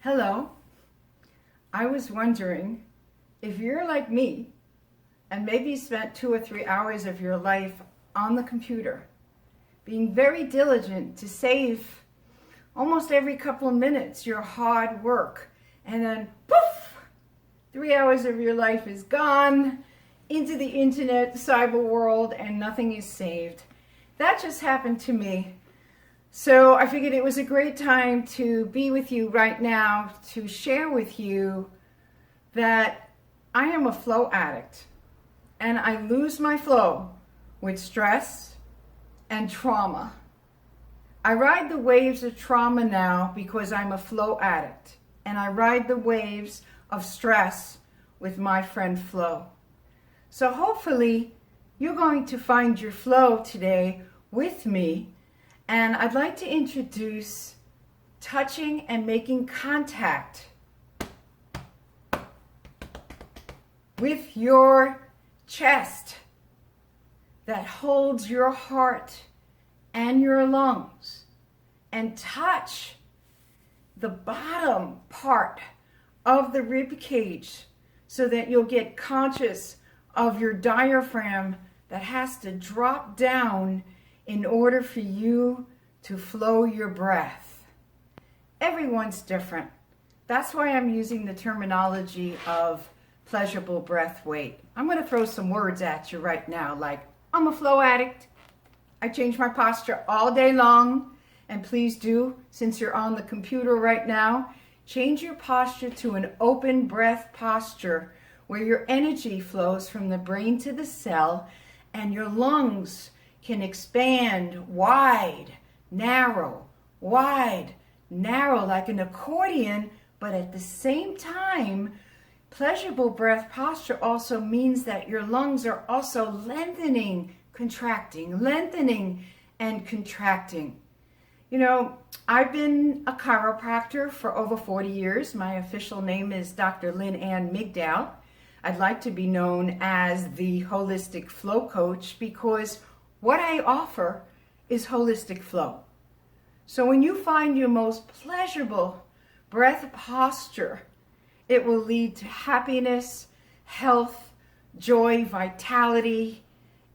Hello. I was wondering if you're like me and maybe spent 2 or 3 hours of your life on the computer, being very diligent to save almost every couple of minutes your hard work, and then poof, 3 hours of your life is gone into the internet, cyber world, and nothing is saved. That just happened to me. So I figured it was a great time to be with you right now to share with you that I am a flow addict, and I lose my flow with stress and trauma. I ride the waves of trauma now because I'm a flow addict, and I ride the waves of stress with my friend Flo. So hopefully you're going to find your flow today with me. And I'd like to introduce touching and making contact with your chest that holds your heart and your lungs, and touch the bottom part of the rib cage so that you'll get conscious of your diaphragm that has to drop down in order for you to flow your breath. Everyone's different. That's why I'm using the terminology of pleasurable breath weight. I'm going to throw some words at you right now, like I'm a flow addict. I change my posture all day long. And please do, since you're on the computer right now, change your posture to an open breath posture where your energy flows from the brain to the cell and your lungs can expand wide, narrow, like an accordion, but at the same time, pleasurable breath posture also means that your lungs are also lengthening, contracting, lengthening and contracting. You know, I've been a chiropractor for over 40 years. My official name is Dr. Lynn Ann Migdal. I'd like to be known as the holistic flow coach because what I offer is holistic flow. So when you find your most pleasurable breath posture, it will lead to happiness, health, joy, vitality.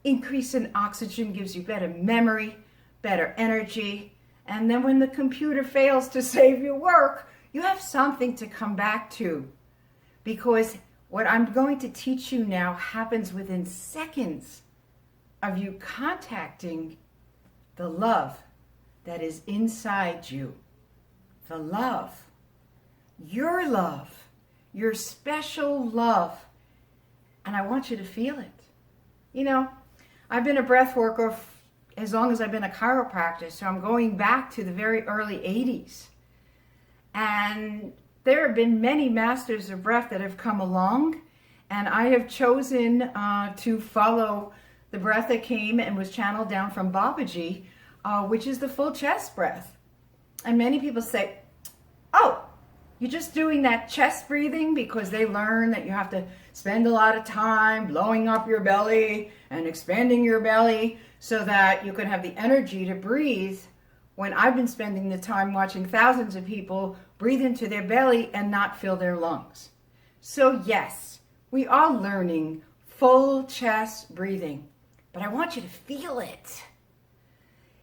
Increase in oxygen gives you better memory, better energy. And then when the computer fails to save your work, you have something to come back to. Because what I'm going to teach you now happens within seconds of you contacting the love that is inside you. The love, your special love. And I want you to feel it. You know, I've been a breath worker as long as I've been a chiropractor, so I'm going back to the very early 80s. And there have been many masters of breath that have come along, and I have chosen to follow the breath that came and was channeled down from Babaji, which is the full chest breath. And many people say, oh, you're just doing that chest breathing because they learn that you have to spend a lot of time blowing up your belly and expanding your belly so that you can have the energy to breathe, when I've been spending the time watching thousands of people breathe into their belly and not fill their lungs. So yes, we are learning full chest breathing. But I want you to feel it.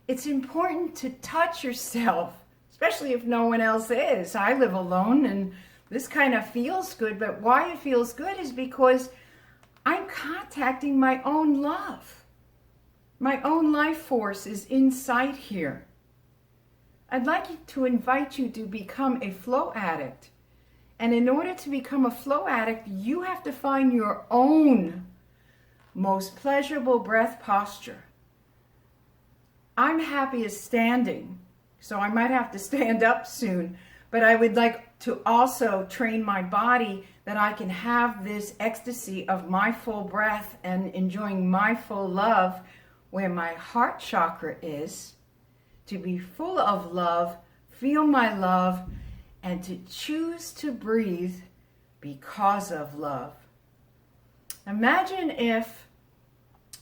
It's important to touch yourself, especially if no one else is. I live alone and this kind of feels good, but why it feels good is because I'm contacting my own love. My own life force is inside here. I'd like to invite you to become a flow addict. And in order to become a flow addict, you have to find your own most pleasurable breath posture. I'm happiest standing, so I might have to stand up soon, but I would like to also train my body that I can have this ecstasy of my full breath and enjoying my full love where my heart chakra is, to be full of love, feel my love, and to choose to breathe because of love. Imagine if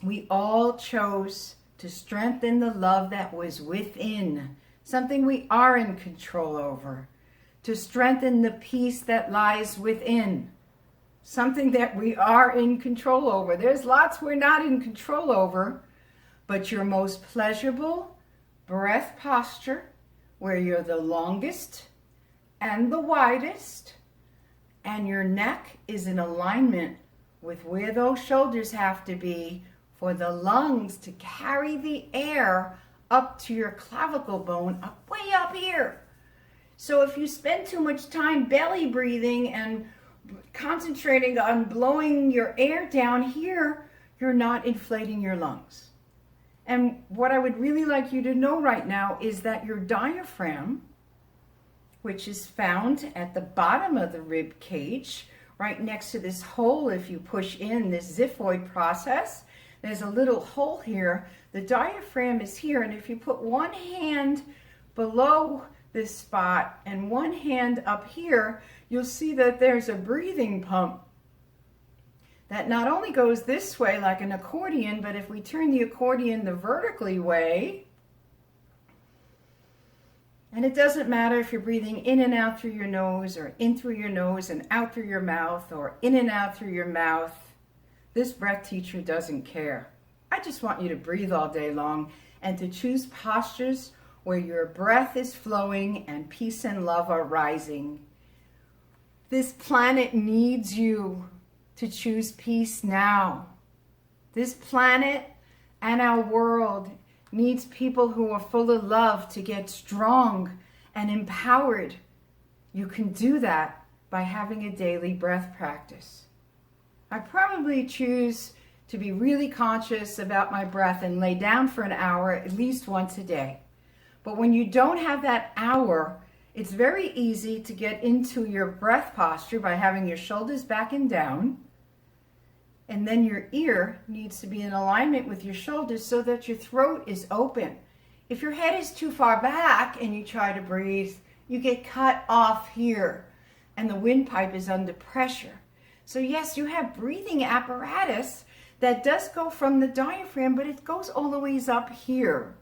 we all chose to strengthen the love that was within, something we are in control over, to strengthen the peace that lies within. Something that we are in control over. There's lots we're not in control over, but your most pleasurable breath posture, where you're the longest and the widest, and your neck is in alignment with where those shoulders have to be for the lungs to carry the air up to your clavicle bone, up way up here. So if you spend too much time belly breathing and concentrating on blowing your air down here, you're not inflating your lungs. And what I would really like you to know right now is that your diaphragm, which is found at the bottom of the rib cage, right next to this hole, if you push in this xiphoid process, there's a little hole here. The diaphragm is here, and if you put one hand below this spot and one hand up here, you'll see that there's a breathing pump that not only goes this way like an accordion, but if we turn the accordion the vertically way, and it doesn't matter if you're breathing in and out through your nose, or in through your nose and out through your mouth, or in and out through your mouth, this breath teacher doesn't care. I just want you to breathe all day long and to choose postures where your breath is flowing and peace and love are rising. This planet needs you to choose peace now. This planet and our world needs people who are full of love to get strong and empowered. You can do that by having a daily breath practice. I probably choose to be really conscious about my breath and lay down for an hour at least once a day. But when you don't have that hour, it's very easy to get into your breath posture by having your shoulders back and down. And then your ear needs to be in alignment with your shoulders so that your throat is open. If your head is too far back and you try to breathe, you get cut off here and the windpipe is under pressure. So yes, you have breathing apparatus that does go from the diaphragm, but it goes all the ways up here.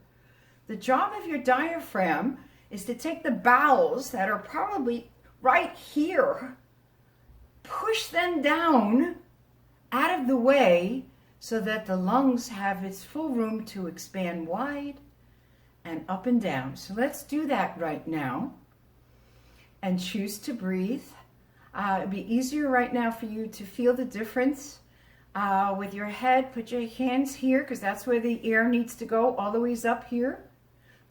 The job of your diaphragm is to take the bowels that are probably right here, push them down out of the way so that the lungs have its full room to expand wide and up and down. So let's do that right now and choose to breathe. It'd be easier right now for you to feel the difference with your head. Put your hands here because that's where the air needs to go, all the ways up here.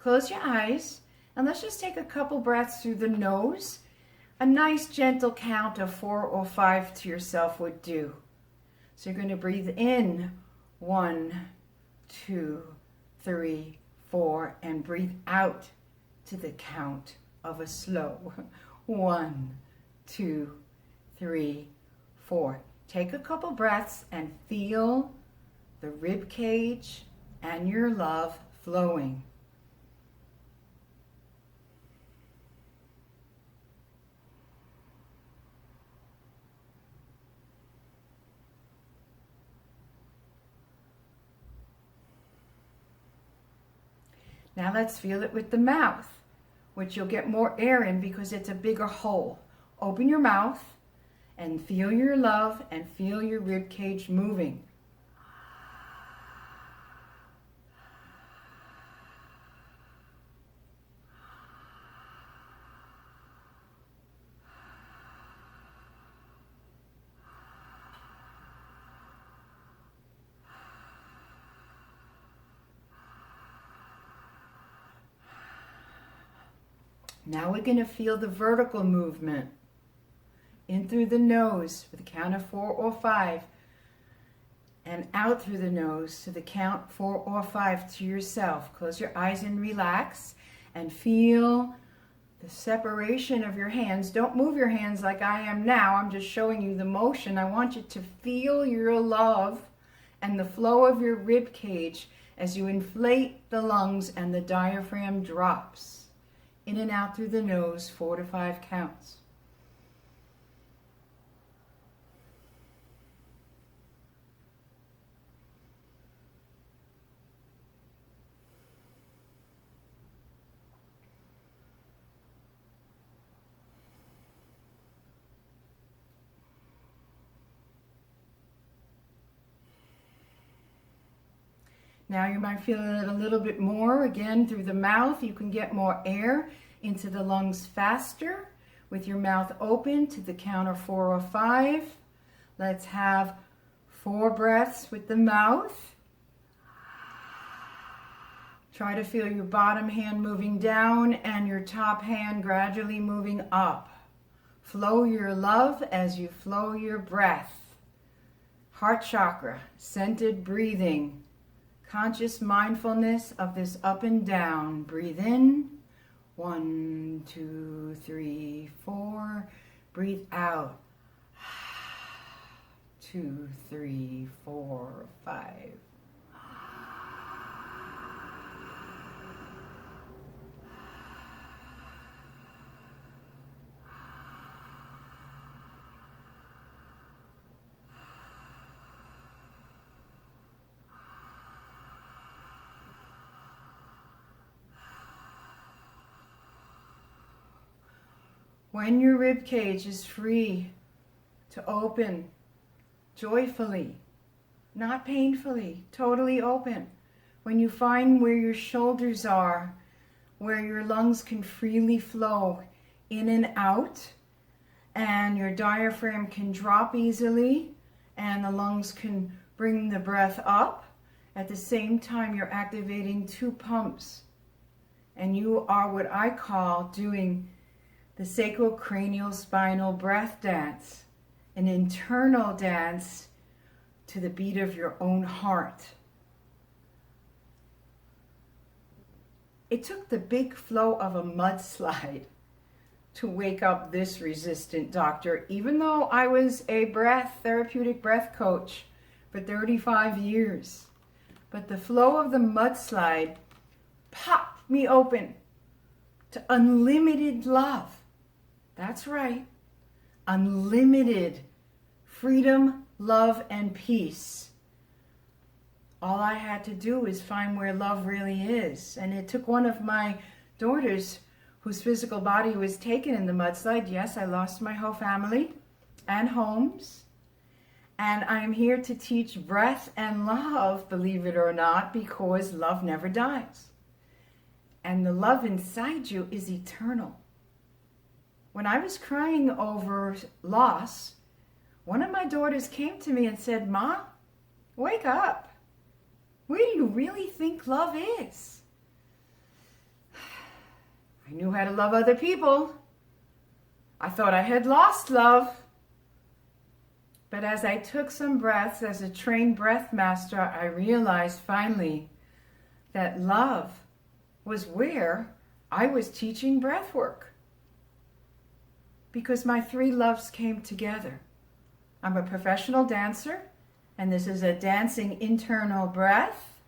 Close your eyes and let's just take a couple breaths through the nose. A nice gentle count of 4 or 5 to yourself would do. So you're going to breathe in 1, 2, 3, 4, and breathe out to the count of a slow 1, 2, 3, 4. Take a couple breaths and feel the rib cage and your love flowing. Now let's feel it with the mouth, which you'll get more air in because it's a bigger hole. Open your mouth and feel your love and feel your rib cage moving. Now we're going to feel the vertical movement. In through the nose with a count of 4 or 5. And out through the nose to the count 4 or 5 to yourself. Close your eyes and relax. And feel the separation of your hands. Don't move your hands like I am now. I'm just showing you the motion. I want you to feel your love and the flow of your rib cage as you inflate the lungs and the diaphragm drops. In and out through the nose, 4 to 5 counts. Now you might feel it a little bit more. Again, through the mouth, you can get more air into the lungs faster with your mouth open to the count of 4 or 5. Let's have 4 breaths with the mouth. Try to feel your bottom hand moving down and your top hand gradually moving up. Flow your love as you flow your breath. Heart chakra, centered breathing. Conscious mindfulness of this up and down. Breathe in. 1, 2, 3, 4. Breathe out. 2, 3, 4, 5. When your rib cage is free to open joyfully, not painfully, totally open. When you find where your shoulders are, where your lungs can freely flow in and out, and your diaphragm can drop easily, and the lungs can bring the breath up. At the same time, you're activating 2 pumps, and you are what I call doing the sacrocranial spinal breath dance, an internal dance to the beat of your own heart. It took the big flow of a mudslide to wake up this resistant doctor, even though I was a therapeutic breath coach for 35 years. But the flow of the mudslide popped me open to unlimited love. That's right. Unlimited freedom, love, and peace. All I had to do was find where love really is. And it took one of my daughters whose physical body was taken in the mudslide. Yes, I lost my whole family and homes. And I am here to teach breath and love, believe it or not, because love never dies. And the love inside you is eternal. When I was crying over loss, one of my daughters came to me and said, "Ma, wake up. Where do you really think love is?" I knew how to love other people. I thought I had lost love. But as I took some breaths as a trained breath master, I realized finally that love was where I was teaching breath work. Because my 3 loves came together. I'm a professional dancer, and this is a dancing internal breath.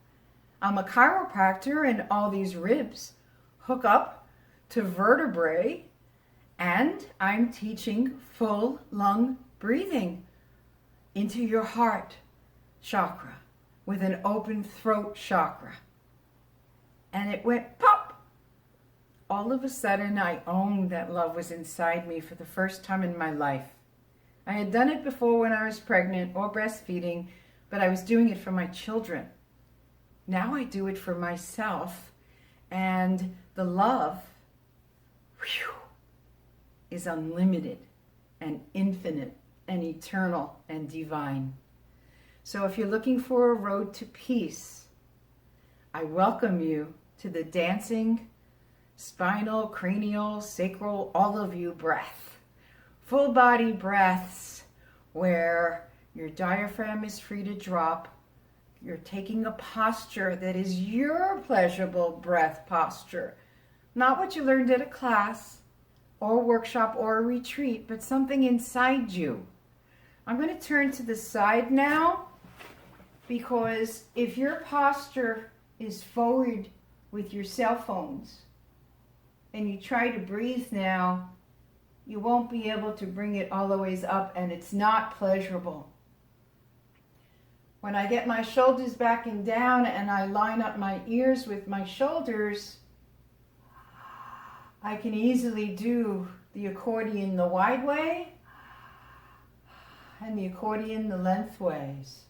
I'm a chiropractor, and all these ribs hook up to vertebrae, and I'm teaching full lung breathing into your heart chakra with an open throat chakra. And it went pop. All of a sudden, I owned that love was inside me for the first time in my life. I had done it before when I was pregnant or breastfeeding, but I was doing it for my children. Now I do it for myself, and the love is unlimited and infinite and eternal and divine. So if you're looking for a road to peace, I welcome you to the dancing spinal, cranial, sacral, all of you breath. Full body breaths where your diaphragm is free to drop. You're taking a posture that is your pleasurable breath posture. Not what you learned at a class or a workshop or a retreat, but something inside you. I'm going to turn to the side now, because if your posture is forward with your cell phones, and you try to breathe now, you won't be able to bring it all the ways up, and it's not pleasurable. When I get my shoulders back and down and I line up my ears with my shoulders, I can easily do the accordion the wide way and the accordion the lengthways.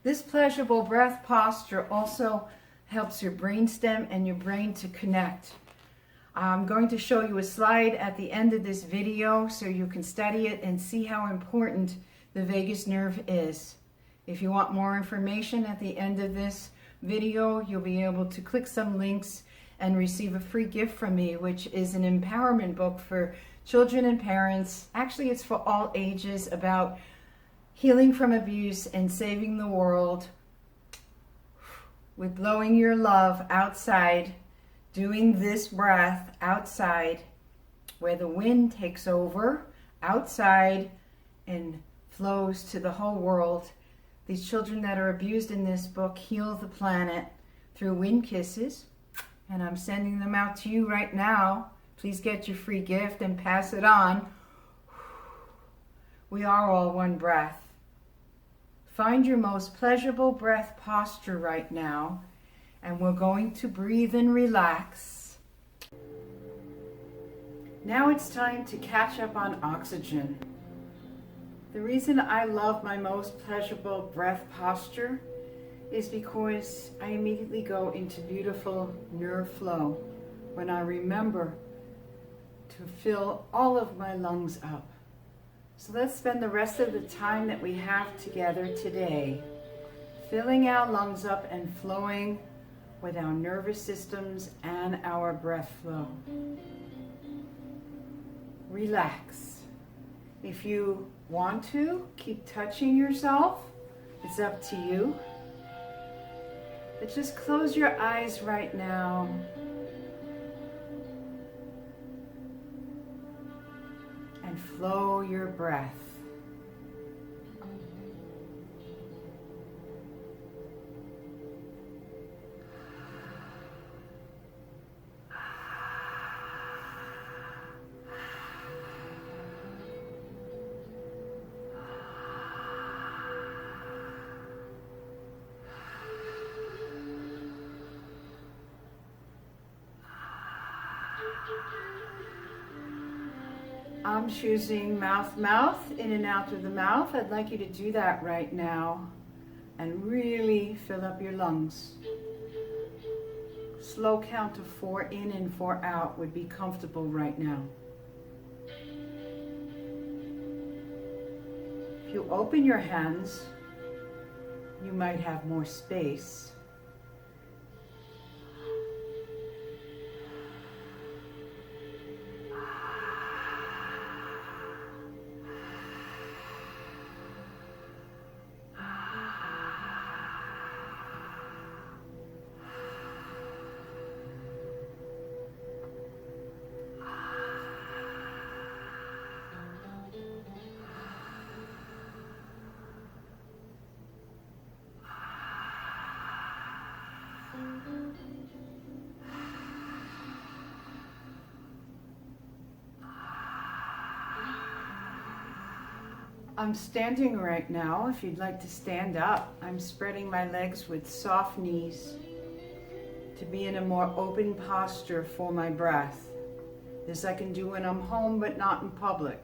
This pleasurable breath posture also helps your brainstem and your brain to connect. I'm going to show you a slide at the end of this video so you can study it and see how important the vagus nerve is. If you want more information at the end of this video, you'll be able to click some links and receive a free gift from me, which is an empowerment book for children and parents. Actually, it's for all ages, about healing from abuse and saving the world with blowing your love outside, doing this breath outside, where the wind takes over outside and flows to the whole world. These children that are abused in this book heal the planet through wind kisses, and I'm sending them out to you right now. Please get your free gift and pass it on. We are all one breath. Find your most pleasurable breath posture right now, and we're going to breathe and relax. Now it's time to catch up on oxygen. The reason I love my most pleasurable breath posture is because I immediately go into beautiful nerve flow when I remember to fill all of my lungs up. So let's spend the rest of the time that we have together today filling our lungs up and flowing with our nervous systems and our breath flow. Relax. If you want to, keep touching yourself. It's up to you. But just close your eyes right now. And flow your breath. I'm choosing mouth, in and out through the mouth. I'd like you to do that right now and really fill up your lungs. Slow count of 4 in and 4 out would be comfortable right now. If you open your hands, you might have more space. I'm standing right now. If you'd like to stand up, I'm spreading my legs with soft knees to be in a more open posture for my breath. This I can do when I'm home, but not in public.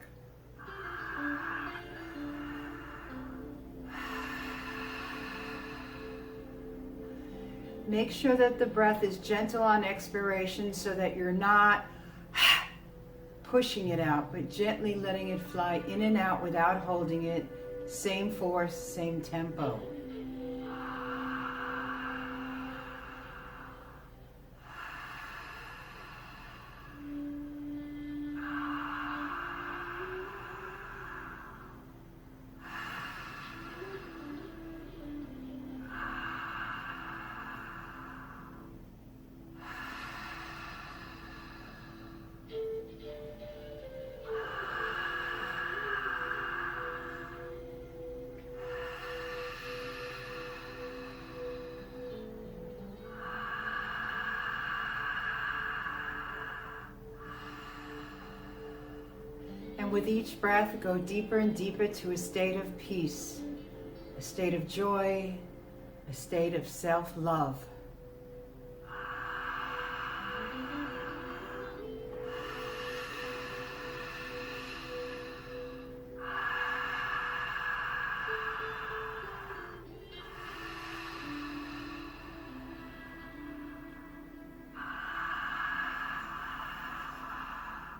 Make sure that the breath is gentle on expiration so that you're not pushing it out, but gently letting it fly in and out without holding it. Same force, same tempo. And with each breath, go deeper and deeper to a state of peace, a state of joy, a state of self-love.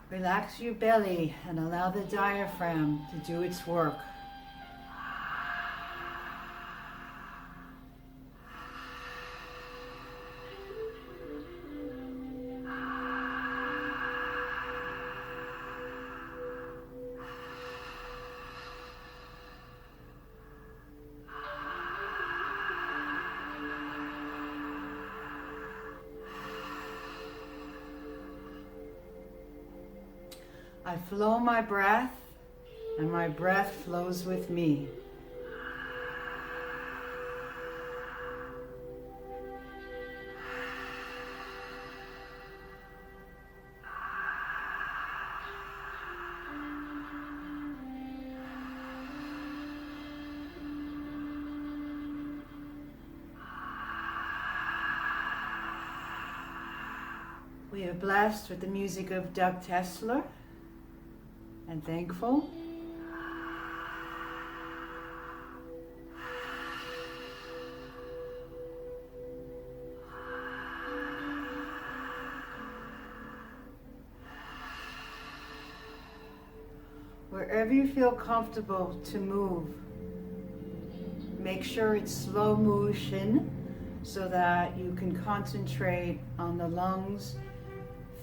Relax your belly and allow the diaphragm to do its work. I flow my breath, and my breath flows with me. We are blessed with the music of Doug Tesler and thankful. Wherever you feel comfortable to move, make sure it's slow motion so that you can concentrate on the lungs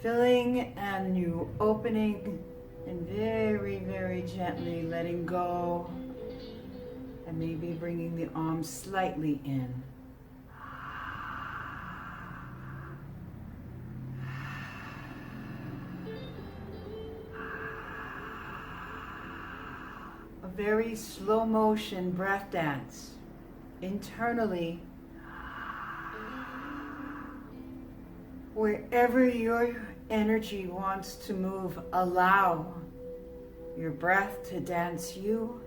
filling and you opening, and very, very gently letting go, and maybe bringing the arms slightly in. A very slow motion breath dance internally. Wherever your energy wants to move, allow your breath to dance you,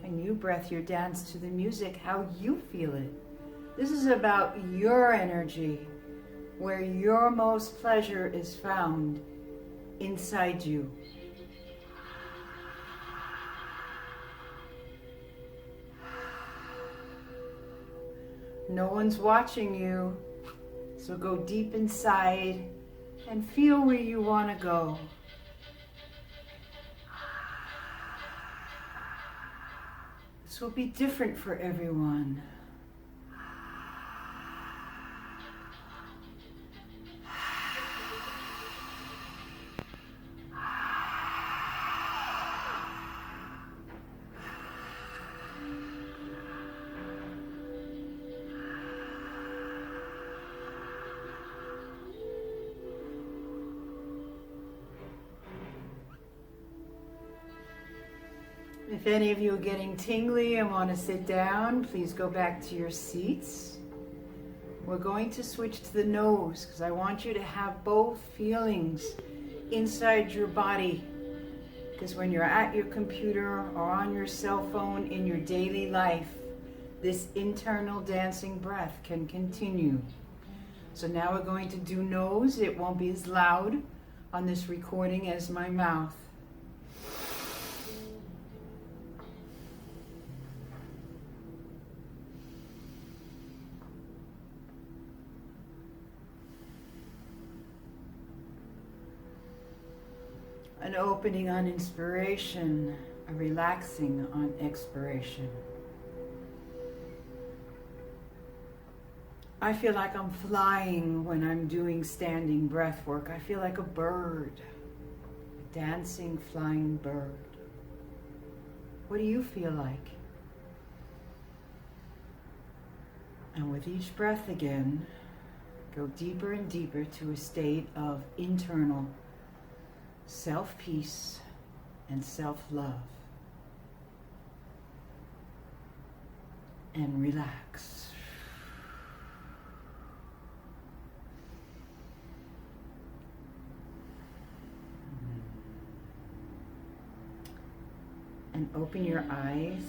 and you breath your dance to the music how you feel it. This is about your energy, where your most pleasure is found inside you. No one's watching you, so go deep inside and feel where you want to go. This will be different for everyone. If any of you are getting tingly and want to sit down, please go back to your seats. We're going to switch to the nose because I want you to have both feelings inside your body. Because when you're at your computer or on your cell phone in your daily life, this internal dancing breath can continue. So now we're going to do nose. It won't be as loud on this recording as my mouth. An opening on inspiration, a relaxing on expiration. I feel like I'm flying when I'm doing standing breath work. I feel like a bird, a dancing, flying bird. What do you feel like? And with each breath again, go deeper and deeper to a state of internal self-peace and self-love. And relax. And open your eyes.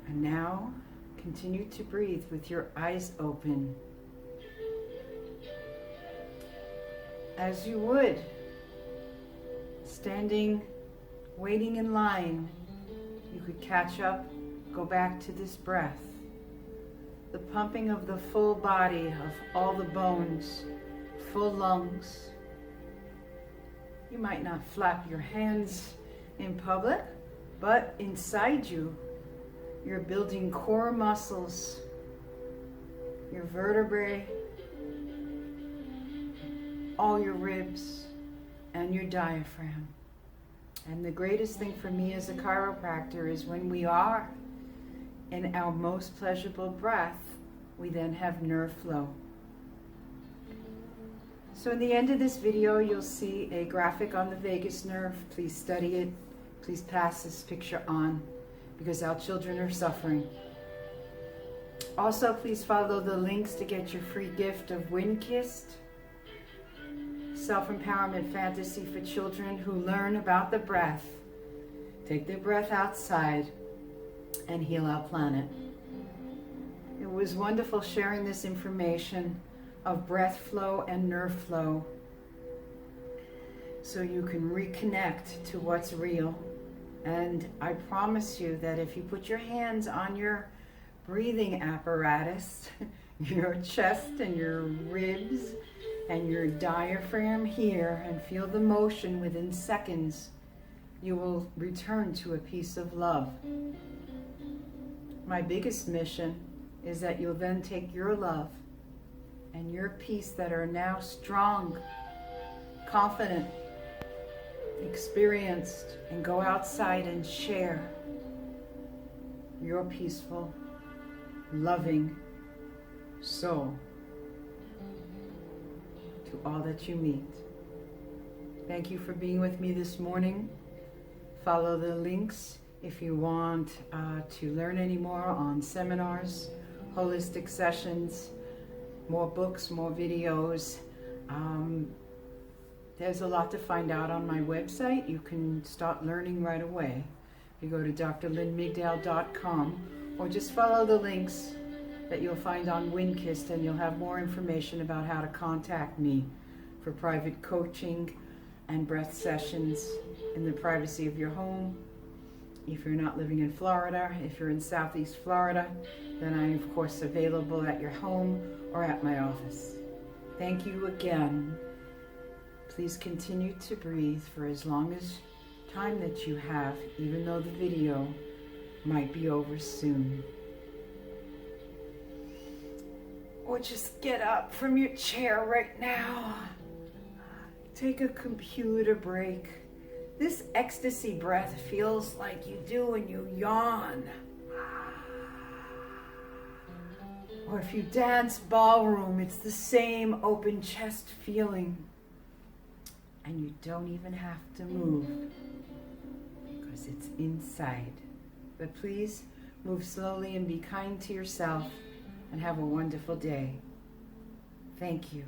And now continue to breathe with your eyes open. As you would, standing, waiting in line, you could catch up, go back to this breath. the pumping of the full body, of all the bones, full lungs. You might not flap your hands in public, but inside you, you're building core muscles, your vertebrae, all your ribs, and your diaphragm. And the greatest thing for me as a chiropractor is when we are in our most pleasurable breath, we then have nerve flow. So in the end of this video, you'll see a graphic on the vagus nerve. Please study it. Please pass this picture on, because our children are suffering. Also, please follow the links to get your free gift of Windkissed, self-empowerment fantasy for children who learn about the breath, take their breath outside, and heal our planet. It was wonderful sharing this information of breath flow and nerve flow so you can reconnect to what's real. And I promise you that if you put your hands on your breathing apparatus, your chest and your ribs and your diaphragm here, and feel the motion within seconds, you will return to a piece of love. My biggest mission is that you'll then take your love and your peace that are now strong, confident, experienced, and go outside and share your peaceful, loving soul to all that you meet. Thank you for being with me this morning. Follow the links if you want to learn any more on seminars, holistic sessions, more books, more videos. There's a lot to find out on my website. You can start learning right away. You go to drlynmigdal.com, or just follow the links that you'll find on Windkissed, and you'll have more information about how to contact me for private coaching and breath sessions in the privacy of your home. If you're not living in Florida, if you're in Southeast Florida, then I'm of course available at your home or at my office. Thank you again. Please continue to breathe for as long as time that you have, even though the video might be over soon. Or just get up from your chair right now. Take a computer break. This ecstasy breath feels like you do when you yawn. Or if you dance ballroom, it's the same open chest feeling. And you don't even have to move because it's inside. But please move slowly and be kind to yourself, and have a wonderful day. Thank you.